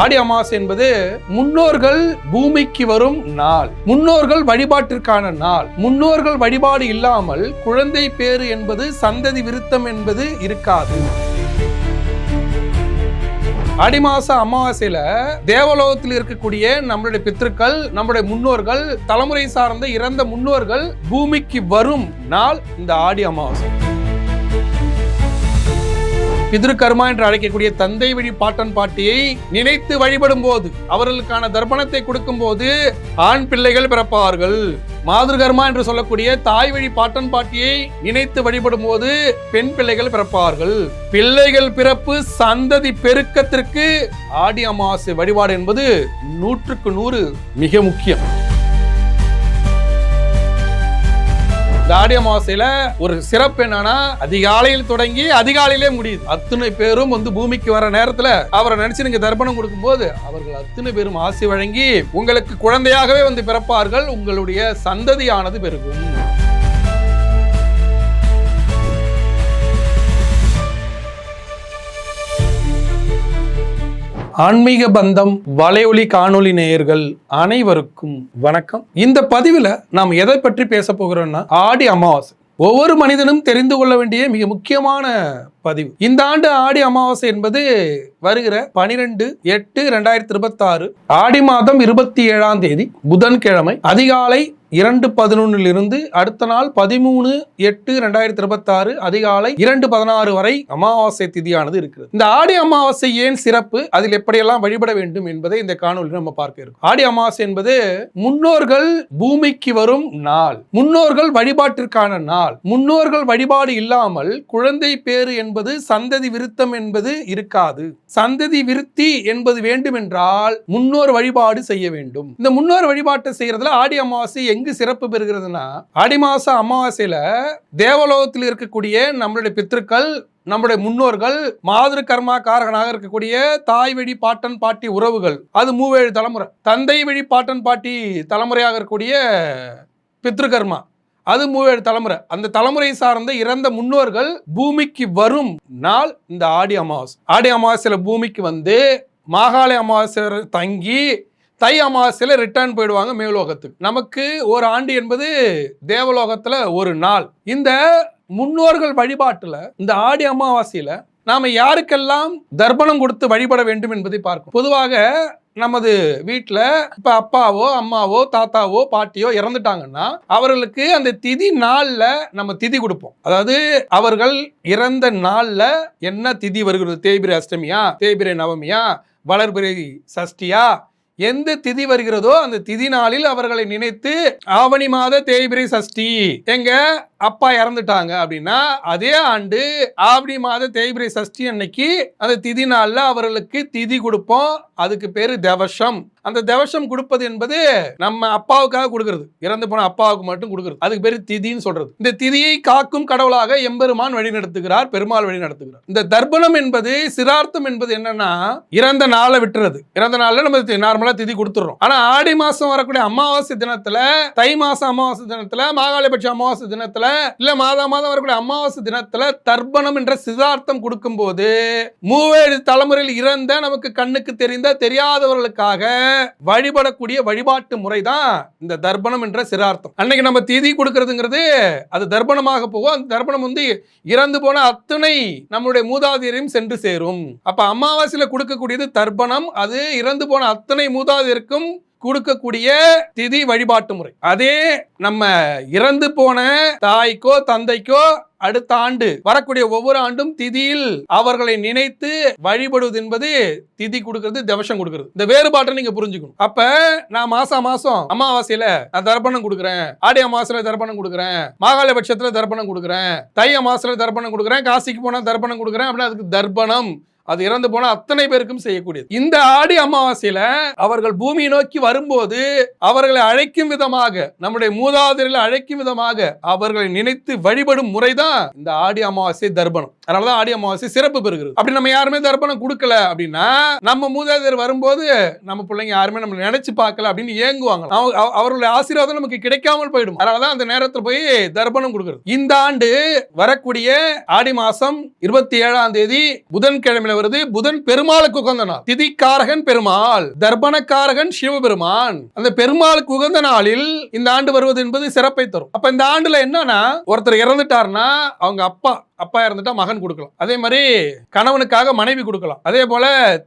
ஆடி அமாவாசை என்பது முன்னோர்கள் பூமிக்கு வரும் நாள், முன்னோர்கள் வழிபாட்டிற்கான நாள். முன்னோர்கள் வழிபாடு இல்லாமல் குழந்தை பேறு என்பது, சந்ததி விருத்தம் என்பது இருக்காது. ஆடி மாச அமாவாசையில தேவலோகத்தில் இருக்கக்கூடிய நம்மளுடைய பித்ருக்கள், நம்முடைய முன்னோர்கள், தலைமுறை சார்ந்த இறந்த முன்னோர்கள் பூமிக்கு வரும் நாள் இந்த ஆடி அமாவாசை. பித்ருகர்மா என்று அழைக்கக்கூடிய தந்தை வழி பாட்டன் பாட்டியை நினைத்து வழிபடும் போது, அவர்களுக்கான தர்ப்பணத்தை கொடுக்கும் போது ஆண் பிள்ளைகள் பிறப்பார்கள். மாதுகர்மா என்று சொல்லக்கூடிய தாய் வழி பாட்டன் பாட்டியை நினைத்து வழிபடும் போது பெண் பிள்ளைகள் பிறப்பார்கள். பிள்ளைகள் பிறப்பு சந்ததி பெருக்கத்திற்கு ஆடி அமாவாசை வழிபாடு என்பது 100க்கு 100 மிக முக்கியம். இந்த ஆடி அமாவாசையில ஒரு சிறப்பு என்னன்னா, அதிகாலையில் தொடங்கி அதிகாலையிலே முடியுது. அத்தனை பேரும் பூமிக்கு வர நேரத்துல அவரை நினைச்சு நீங்க தர்ப்பணம் கொடுக்கும் போது அவர்கள் அத்தனை பேரும் ஆசி வழங்கி உங்களுக்கு குழந்தையாகவே பிறப்பார்கள். உங்களுடைய சந்ததியானது பெருகும். ஆன்மீக பந்தம் வலையொலி காணொலி நேயர்கள் அனைவருக்கும் வணக்கம். இந்த பதிவில் நாம் எதை பற்றி பேச போகிறோம்னா, ஆடி அமாவாசை ஒவ்வொரு மனிதனும் தெரிந்து கொள்ள வேண்டிய மிக முக்கியமான பதிவு. இந்த ஆண்டு ஆடி அமாவாசை என்பது வருகிற 12/8/2026 ஆடி மாதம் 27ஆம் தேதி புதன்கிழமை அதிகாலை 2:11 அடுத்த நாள் 13/8/2026 அதிகாலை 2:16 வரை அமாவாசை திதியானது இருக்கிறது. இந்த ஆடி அமாவாசை ஏன் சிறப்பு, அதில் எப்படியெல்லாம் வழிபட வேண்டும் என்பதை இந்த காணொலியில் நம்ம பார்க்க இருக்கோம். ஆடி அமாவாசை என்பது முன்னோர்கள் பூமிக்கு வரும் நாள், முன்னோர்கள் வழிபாட்டிற்கான நாள். முன்னோர்கள் வழிபாடு இல்லாமல் குழந்தை பேறு என்பது, சந்ததி விருத்தம் என்பது இருக்காது. சந்ததி விருத்தி என்பது வேண்டும் என்றால் முன்னோர் வழிபாடு செய்ய வேண்டும். இந்த முன்னோர் வழிபாட்டை செய்யறதுல ஆடி அமாவாசை எங்கு சிறப்பு பெறுகிறதுனா, ஆடி மாச அமாவாசையில தேவலோகத்தில் இருக்கக்கூடிய நம்மளுடைய பித்ருக்கள், நம்முடைய முன்னோர்கள், மாதிரி கர்மா காரகனாக இருக்கக்கூடிய தாய் வழி பாட்டன் பாட்டி உறவுகள், அது 37 தலைமுறை. தந்தை வழி பாட்டன் பாட்டி தலைமுறையாக இருக்கக்கூடிய பித்ருகர்மா, அது 37 தலைமுறை. அந்த தலைமுறை சார்ந்த இறந்த முன்னோர்கள் பூமிக்கு வரும் நாள் இந்த ஆடி அமாவாசை. ஆடி அமாவாசையில பூமிக்கு மாகாளி அமாவாசை தங்கி தை அமாவாசையில ரிட்டர்ன் போயிடுவாங்க மேலோகத்துக்கு. நமக்கு ஒரு ஆண்டு என்பது தேவலோகத்துல ஒரு நாள். இந்த முன்னோர்கள் வழிபாட்டுல இந்த ஆடி அமாவாசையில நாம யாருக்கெல்லாம் தர்ப்பணம் கொடுத்து வழிபட வேண்டும் என்பதை பார்க்கும். பொதுவாக நமது வீட்டில் இப்போ அப்பாவோ அம்மாவோ தாத்தாவோ பாட்டியோ இறந்துட்டாங்கன்னா அவர்களுக்கு அந்த திதி நாளில் நம்ம திதி கொடுப்போம். அதாவது அவர்கள் இறந்த நாளில் என்ன திதி வருகிறது, தேய்பிரை அஷ்டமியா, தேய்பிரை நவமியா, வளர்பிறை சஷ்டியா, எந்த திதி வருகிறதோ அந்த திதி நாளில் அவர்களை நினைத்து, ஆவணி மாத தேய்பிரை சஷ்டி, எங்க அப்பா இறந்துட்டாங்க அப்படின்னா அதே ஆண்டு ஆவணி மாத தேய்பிரை சஷ்டி அன்னைக்கு அந்த திதி நாள்ல அவர்களுக்கு திதி கொடுப்போம். அதுக்கு பேரு தவசம். அந்த தவசம் கொடுப்பது என்பது நம்ம அப்பாவுக்காக கொடுக்கிறது, இறந்து போன அப்பாவுக்கு மட்டும் கொடுக்கிறது. அதுக்கு பேரு திதின்னு சொல்றது. இந்த திதியை காக்கும் கடவுளாக எம்பெருமான் வழி நடத்துகிறார், பெருமாள் வழி நடத்துகிறார். இந்த தர்ப்பணம் என்பது சிரார்த்தம் என்பது என்னன்னா, இறந்த நாளை விட்டுறது. இறந்த நாள்ல நம்ம நார்மலா திதி கொடுத்துறோம். ஆனா ஆடி மாசம் வரக்கூடிய அமாவாசை தினத்துல, தை மாசம் அமாவாசை தினத்துல, மாகாளிபட்ச அமாவாசை தினத்துல, இல்ல மாதம் வரக்கூடிய அமாவாசை தினத்துல தர்ப்பணம் என்ற சிதார்த்தம் கொடுக்கும் போது 37 தலைமுறையில் இறந்த நமக்கு கண்ணுக்கு தெரியாதவர்களுக்காக வழிபடக்கூடிய வழிபாட்டு முறைதான் இந்த தர்ப்பணம் என்ற சிரார்த்தம். அன்னைக்கு நம்ம திதி கொடுக்கிறதுங்கிறது அது தர்ப்பணமாக போகும். அந்த தர்ப்பணம் இறந்து போன அத்தனை நம்முடைய மூதாதையரையும் சென்று சேரும். அப்ப அமாவாசையில கொடுக்கக்கூடியது தர்ப்பணம், அது இறந்து போன அத்தனை மூதாதையருக்கும் கொடுக்கக்கூடிய திதி வழிபாட்டு முறை. அதே நம்ம இறந்து போன தாய்க்கோ தந்தைக்கோ அடுத்த ஆண்டு வரக்கூடிய ஒவ்வொரு ஆண்டும் திதியில் அவர்களை நினைத்து வழிபடுவது என்பது திதி கொடுக்கிறது, தவசம் கொடுக்கிறது. இந்த வேறுபாட்டை நீங்க புரிஞ்சுக்கணும். அப்ப நான் மாசம் அமாவாசையில நான் தர்ப்பணம் கொடுக்குறேன், ஆடி அமாவாசையில தர்ப்பணம் கொடுக்குறேன், மாகாள பட்சத்துல தர்ப்பணம் கொடுக்குறேன், தை அமாவாசையில தர்ப்பணம் கொடுக்குறேன், காசிக்கு போனா தர்ப்பணம் கொடுக்குறேன் அப்படின்னா அதுக்கு தர்ப்பணம். அது இறந்து போன அத்தனை பேருக்கும் செய்யக்கூடியது. இந்த ஆடி அமாவாசையில அவர்கள் பூமியை நோக்கி வரும்போது அவர்களை அழைக்கும் விதமாக, நம்முடைய மூதாதையர்களை அழைக்கும் விதமாக அவர்களை நினைத்து வழிபடும் முறைதான் இந்த ஆடி அமாவாசை தர்ப்பணம். அதனாலதான் ஆடி அமாவாசை சிறப்பு பெறுகிறது. அப்படி நம்ம யாருமே தர்ப்பணம் கொடுக்கல அப்படின்னா, நம்ம மூதாதையர் வரும்போது நம்ம பிள்ளைங்க யாருமே நம்ம நினைச்சு பார்க்கல அப்படின்னு ஏங்குவாங்க. அவர்களுடைய ஆசீர்வாதம் நமக்கு கிடைக்காமல் போயிடும். அதனாலதான் அந்த நேரத்தில் போய் தர்ப்பணம் கொடுக்கிறது. இந்த ஆண்டு வரக்கூடிய ஆடி மாசம் 27ஆம் தேதி புதன்கிழமையில வருது. புதன் பெருமாளுக்கு உகந்த நாள். திதிக்காரகன் பெருமாள், தர்ப்பணக்காரகன் சிவபெருமான். அந்த பெருமாளுக்கு உகந்த நாளில் இந்த ஆண்டு வருவது என்பது சிறப்பை தரும். அப்ப இந்த ஆண்டுல என்னன்னா, ஒருத்தர் இறந்துட்டார்னா அவங்க அப்பா இறந்துட்டா மகன் கொடுக்கலாம். அதே மாதிரி கணவனுக்காக மனைவி கொடுக்கலாம். அதே போல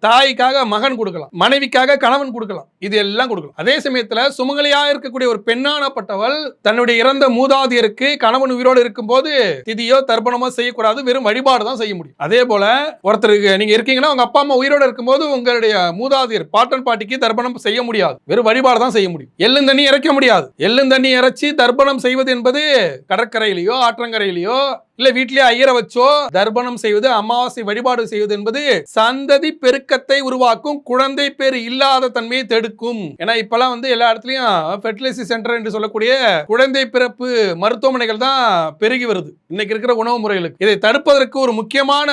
தாய்க்காக மகன் கொடுக்கலாம், மனைவிக்காக கணவன் கொடுக்கலாம். இது எல்லாம் கொடுக்கலாம். அதே சமயத்துல சுமங்கலியா இருக்கக்கூடிய ஒரு பெண்ணானப்பட்டவள் தன்னுடைய இறந்த மூதாதையருக்கு கணவன் உயிரோடு இருக்கும் போது திதியோ தர்ப்பணமோ செய்யக்கூடாது, வெறும் வழிபாடு தான் செய்ய முடியும். அதே போல ஒருத்தருக்கு நீங்க இருக்கீங்கன்னா உங்க அப்பா அம்மா உயிரோடு இருக்கும்போது உங்களுடைய மூதாதையர் பாட்டன் பாட்டிக்கு தர்ப்பணம் செய்ய முடியாது, வெறும் வழிபாடு தான் செய்ய முடியும். எள்ளும் தண்ணி இறைக்க முடியாது. எள்ளும் தண்ணி இறைச்சி தர்ப்பணம் செய்வது என்பது கடற்கரையிலேயோ ஆற்றங்கரையிலேயோ இல்ல வீட்டிலேயே ஐயரை வச்சோ தர்ப்பணம் செய்வது, அமாவாசை வழிபாடு செய்வது என்பது சந்ததி பெருக்கத்தை உருவாக்கும், குழந்தை பேர் இல்லாத தன்மையை தடுக்கும். ஏன்னா இப்பெல்லாம் எல்லா இடத்துலயும் ஃபெர்டிலைசி சென்டர் என்று சொல்லக்கூடிய குழந்தை பிறப்பு மருத்துவமனைகள் தான் பெருகி வருது இன்னைக்கு இருக்கிற உணவு முறைகளுக்கு. இதை தடுப்பதற்கு ஒரு முக்கியமான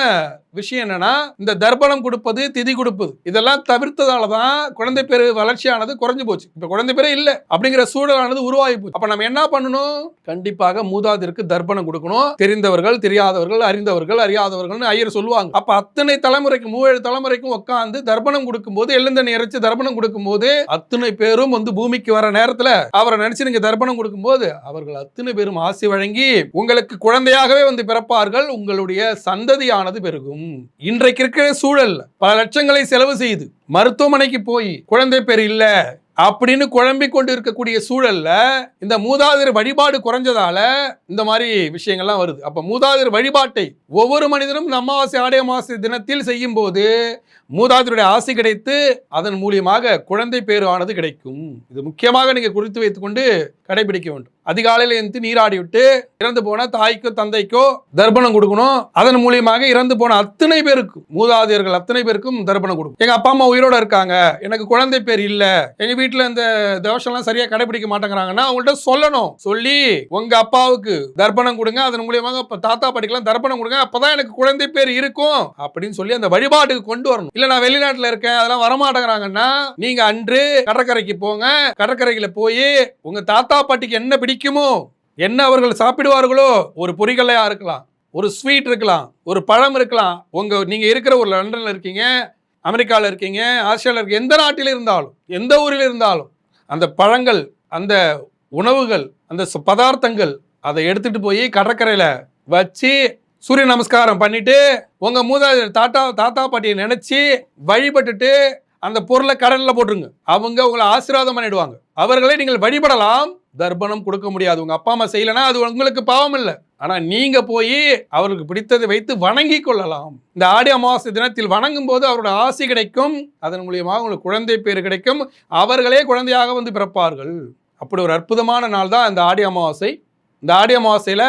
விஷயம் என்னன்னா, இந்த தர்ப்பணம் கொடுப்பது, திதி கொடுப்பது, இதெல்லாம் தவிர்த்ததாலதான் குழந்தை பேரு வளர்ச்சியானது குறைஞ்சு போச்சு. இப்ப குழந்தை பேரே இல்ல அப்படிங்கிற சூழலானது உருவாகி போச்சு. அப்ப நம்ம என்ன பண்ணணும்? கண்டிப்பாக மூதாதிற்கு தர்ப்பணம் கொடுக்கணும். தெரிந்தவர்கள், தெரியாதவர்கள், அறிந்தவர்கள், அறியாதவர்கள் ஐயர் சொல்லுவாங்க. அப்ப அத்தனை தலைமுறைக்கு 7 தலைமுறைக்கும் உட்கார்ந்து தர்ப்பணம் கொடுக்கும்போது, எள்ளுந்தண்ணி இறைச்சி தர்ப்பணம் கொடுக்கும்போது அத்தனை பேரும் பூமிக்கு வர நேரத்துல அவரை நினைச்சு நீங்க தர்ப்பணம் கொடுக்கும்போது அவர்கள் அத்தனை பேரும் ஆசி வழங்கி உங்களுக்கு குழந்தையாகவே பிறப்பார்கள். உங்களுடைய சந்ததியானது பெருகும். இன்றைக்கு இருக்கிற சூழல் பல லட்சங்களை செலவு செய்து மருத்துவமனைக்கு போய் குழந்தை பேர் இல்ல அப்படின்னு குழம்பிக் கொண்டு இருக்கக்கூடிய சூழல்ல இந்த மூதாதையர் வழிபாடு குறைஞ்சதால இந்த மாதிரி விஷயங்கள்லாம் வருது. அப்ப மூதாதையர் வழிபாட்டை ஒவ்வொரு மனிதனும் இந்த அமாவாசை ஆடி அமாவாசை தினத்தில் செய்யும் போது மூதாதையருடைய ஆசை கிடைத்து அதன் மூலியமாக குழந்தை பேரு ஆனது கிடைக்கும். இது முக்கியமாக நீங்க குறித்து வைத்துக் கொண்டு கடைபிடிக்க வேண்டும். அதிகாலையில் எழுந்து நீராடி விட்டு இறந்து போன தாய்க்கோ தந்தைக்கோ தர்ப்பணம் கொடுக்கணும். அதன் மூலியமாக இறந்து போன அத்தனை பேருக்கும், மூதாதையர்கள் அத்தனை பேருக்கும் தர்ப்பணம் கொடுக்கும். எங்க அப்பா அம்மா உயிரோட இருக்காங்க, எனக்கு குழந்தை பேர் இல்ல, எங்க வீட்டுல இந்த தோஷம்லாம் சரியா கடைபிடிக்க மாட்டேங்கிறாங்கன்னா அவங்கள்ட்ட சொல்லணும். சொல்லி உங்க அப்பாவுக்கு தர்ப்பணம் கொடுங்க, அதன் மூலியமாக தாத்தா பாட்டிக்கெல்லாம் தர்ப்பணம் கொடுங்க, அப்பதான் எனக்கு குழந்தை பேர் இருக்கும் அப்படின்னு சொல்லி அந்த வழிபாட்டுக்கு கொண்டு வரணும். இல்ல நான் வெளிநாட்டுல இருக்கேன் அதெல்லாம் வரமாட்டேங்கிறாங்கன்னா நீங்க அன்று கடற்கரைக்கு போங்க. கடற்கரையில போய் உங்க தாத்தா பாட்டிக்கு என்ன பிடிக்குமோ, என்ன அவர்கள் சாப்பிடுவார்களோ, ஒரு பொரிகளையா இருக்கலாம், ஒரு ஸ்வீட் இருக்கலாம், ஒரு பழம் இருக்கலாம். நீங்க இருக்கிற ஒரு லண்டன்ல இருக்கீங்க, அமெரிக்காவில் இருக்கீங்க, ஆஸ்திரேலியா இருக்கீங்க, எந்த நாட்டில் இருந்தாலும் எந்த ஊரில் இருந்தாலும் அந்த பழங்கள், அந்த உணவுகள், அந்த பதார்த்தங்கள் அதை எடுத்துட்டு போய் கடற்கரையில வச்சு சூரிய நமஸ்காரம் பண்ணிட்டு உங்க மூதாதையர் தாத்தா பாட்டியை நினைச்சு வழிபட்டுட்டு அந்த பொருளை கடல்ல போட்டுருங்க. அவங்க உங்களை ஆசீர்வாதம் பண்ணிடுவாங்க. அவர்களை நீங்கள் வழிபடலாம். தர்ப்பணம் கொடுக்க முடியாது. உங்க அப்பா அம்மா செய்யலனா அது உங்களுக்கு பாவம் இல்லை. ஆனா நீங்க போய் அவருக்கு பிடித்ததை வைத்து வணங்கி கொள்ளலாம். இந்த ஆடி அமாவாசை தினத்தில் வணங்கும் போது அவரோட ஆசி கிடைக்கும். அதன் மூலியமாக உங்களுக்கு குழந்தை பேர் கிடைக்கும். அவர்களே குழந்தையாக பிறப்பார்கள். அப்படி ஒரு அற்புதமான நாள் தான் இந்த ஆடி அமாவாசை. இந்த ஆடி அமாவாசையில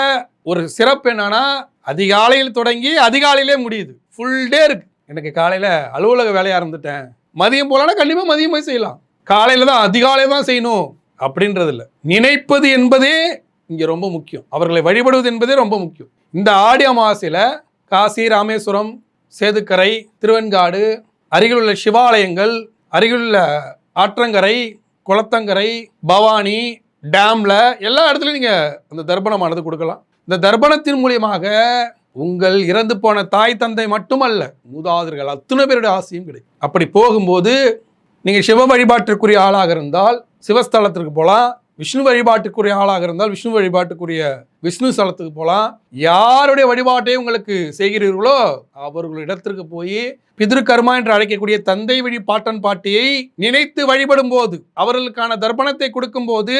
ஒரு சிறப்பு என்னன்னா, அதிகாலையில் தொடங்கி அதிகாலையிலே முடியுது. ஃபுல் டே இருக்கு. எனக்கு காலையில அலுவலக வேலையா இருந்துட்டேன், மதியம் போலனா கண்டிப்பா மதியம் போய் செய்யலாம். காலையில தான் அதிகாலை தான் செய்யணும் அப்படின்றது இல்லை. நினைப்பது என்பதே இங்க ரொம்ப முக்கியம். அவர்களை வழிபடுவது என்பதே ரொம்ப முக்கியம். இந்த ஆடி அமாவாசையில காசி, ராமேஸ்வரம், சேதுக்கரை, திருவெண்காடு, அருகில் உள்ள சிவாலயங்கள், அருகில் உள்ள ஆற்றங்கரை, குளத்தங்கரை, பவானி, டேம்ல எல்லா இடத்துலையும் நீங்க அந்த தர்ப்பணமானது கொடுக்கலாம். இந்த தர்ப்பணத்தின் மூலியமாக உங்கள் இறந்து போன தாய் தந்தை மட்டுமல்ல, மூதாதையர்கள் அத்தனை பேருடைய ஆசையும் கிடைக்கும். அப்படி போகும்போது நீங்கள் சிவ வழிபாட்டிற்குரிய ஆளாக இருந்தால் சிவஸ்தலத்திற்கு போகலாம், விஷ்ணு வழிபாட்டுக்குரிய ஆளாக இருந்தால் விஷ்ணு வழிபாட்டுக்குரிய விஷ்ணு ஸ்தலத்துக்கு போகலாம். யாருடைய வழிபாட்டை உங்களுக்கு செய்கிறீர்களோ அவர்களிடத்திற்கு போய் பிதிருக்கர்மா என்று அழைக்கக்கூடிய தந்தை வழி பாட்டன் பாட்டியை நினைத்து வழிபடும் போது, அவர்களுக்கான தர்ப்பணத்தை கொடுக்கும் போது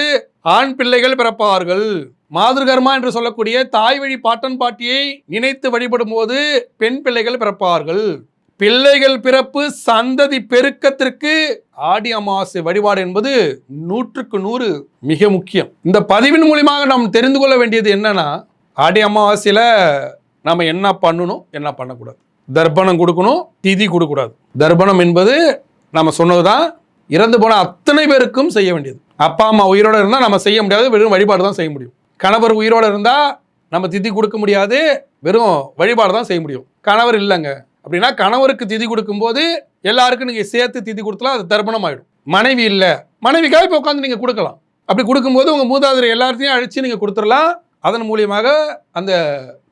ஆண் பிள்ளைகள் பிறப்பார்கள். மாதிருகர்மா என்று சொல்லக்கூடிய தாய் வழி பாட்டன் பாட்டியை நினைத்து வழிபடும் போது பெண் பிள்ளைகள் பிறப்பார்கள். பிள்ளைகள் பிறப்பு சந்ததி பெருக்கத்திற்கு ஆடி அமாவாசை வழிபாடு என்பது 100க்கு 100 மிக முக்கியம். இந்த பதிவின் மூலியமாக நாம் தெரிந்து கொள்ள வேண்டியது என்னன்னா, ஆடி அமாவாசையில நம்ம என்ன பண்ணணும், என்ன பண்ணக்கூடாது. தர்ப்பணம் கொடுக்கணும், திதி கொடுக்கூடாது. தர்ப்பணம் என்பது நம்ம சொன்னதுதான், இறந்து போன அத்தனை பேருக்கும் செய்ய வேண்டியது. அப்பா அம்மா உயிரோடு இருந்தால் நம்ம செய்ய முடியாது, வெறும் வழிபாடு தான் செய்ய முடியும். கணவர் உயிரோடு இருந்தால் நம்ம திதி கொடுக்க முடியாது, வெறும் வழிபாடு தான் செய்ய முடியும். கணவர் இல்லைங்க அப்படின்னா கணவருக்கு திதி கொடுக்கும்போது எல்லாருக்கும் நீங்கள் சேர்த்து திதி கொடுத்தலாம், அது தர்ப்பணம் ஆகிடும். மனைவி இல்லை, மனைவிக்காக இப்போ உட்காந்து நீங்கள் கொடுக்கலாம். அப்படி கொடுக்கும்போது உங்கள் மூதாதையர் எல்லாத்தையும் அழித்து நீங்கள் கொடுத்துடலாம். அதன் மூலியமாக அந்த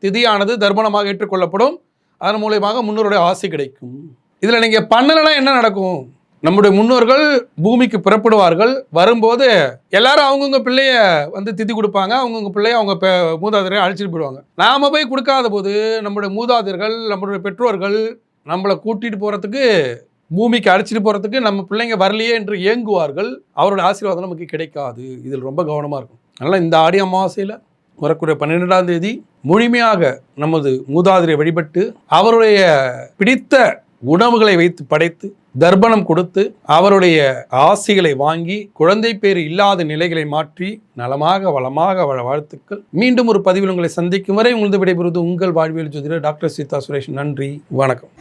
திதியானது தர்ப்பணமாக ஏற்றுக்கொள்ளப்படும். அதன் மூலயமாக முன்னோருடைய ஆசை கிடைக்கும். இதில் நீங்கள் பண்ணலைன்னா என்ன நடக்கும்? நம்முடைய முன்னோர்கள் பூமிக்கு புறப்படுவார்கள். வரும்போது எல்லாரும் அவங்கவுங்க பிள்ளைய வந்து திதி கொடுப்பாங்க. அவங்கவுங்க பிள்ளைய அவங்க மூதாதையரை அழைச்சிட்டு போயிடுவாங்க. நாம போய் கொடுக்காத போது நம்முடைய மூதாதையர்கள், நம்மளுடைய பெற்றோர்கள் நம்மளை கூட்டிட்டு போறதுக்கு, பூமிக்கு அழைச்சிட்டு போறதுக்கு நம்ம பிள்ளைங்க வரலையே என்று ஏங்குவார்கள். அவருடைய ஆசீர்வாதம் நமக்கு கிடைக்காது. இதில் ரொம்ப கவனமாக இருக்கும். அதனால் இந்த ஆடி அமாவாசையில் வரக்கூடிய 12ஆம் தேதி முழுமையாக நமது மூதாதையரை வழிபட்டு அவருடைய பிடித்த உணவுகளை வைத்து படைத்து தர்ப்பணம் கொடுத்து அவருடைய ஆசிகளை வாங்கி குழந்தை பேர் இல்லாத நிலைகளை மாற்றி நலமாக வளமாக வாழ வாழ்த்துக்கள். மீண்டும் ஒரு பதிவில் உங்களை சந்திக்கும் வரை உங்களது விடைபெறுவது உங்கள் வாழ்வியல் ஜோதிடர் டாக்டர் சீதா சுரேஷ். நன்றி, வணக்கம்.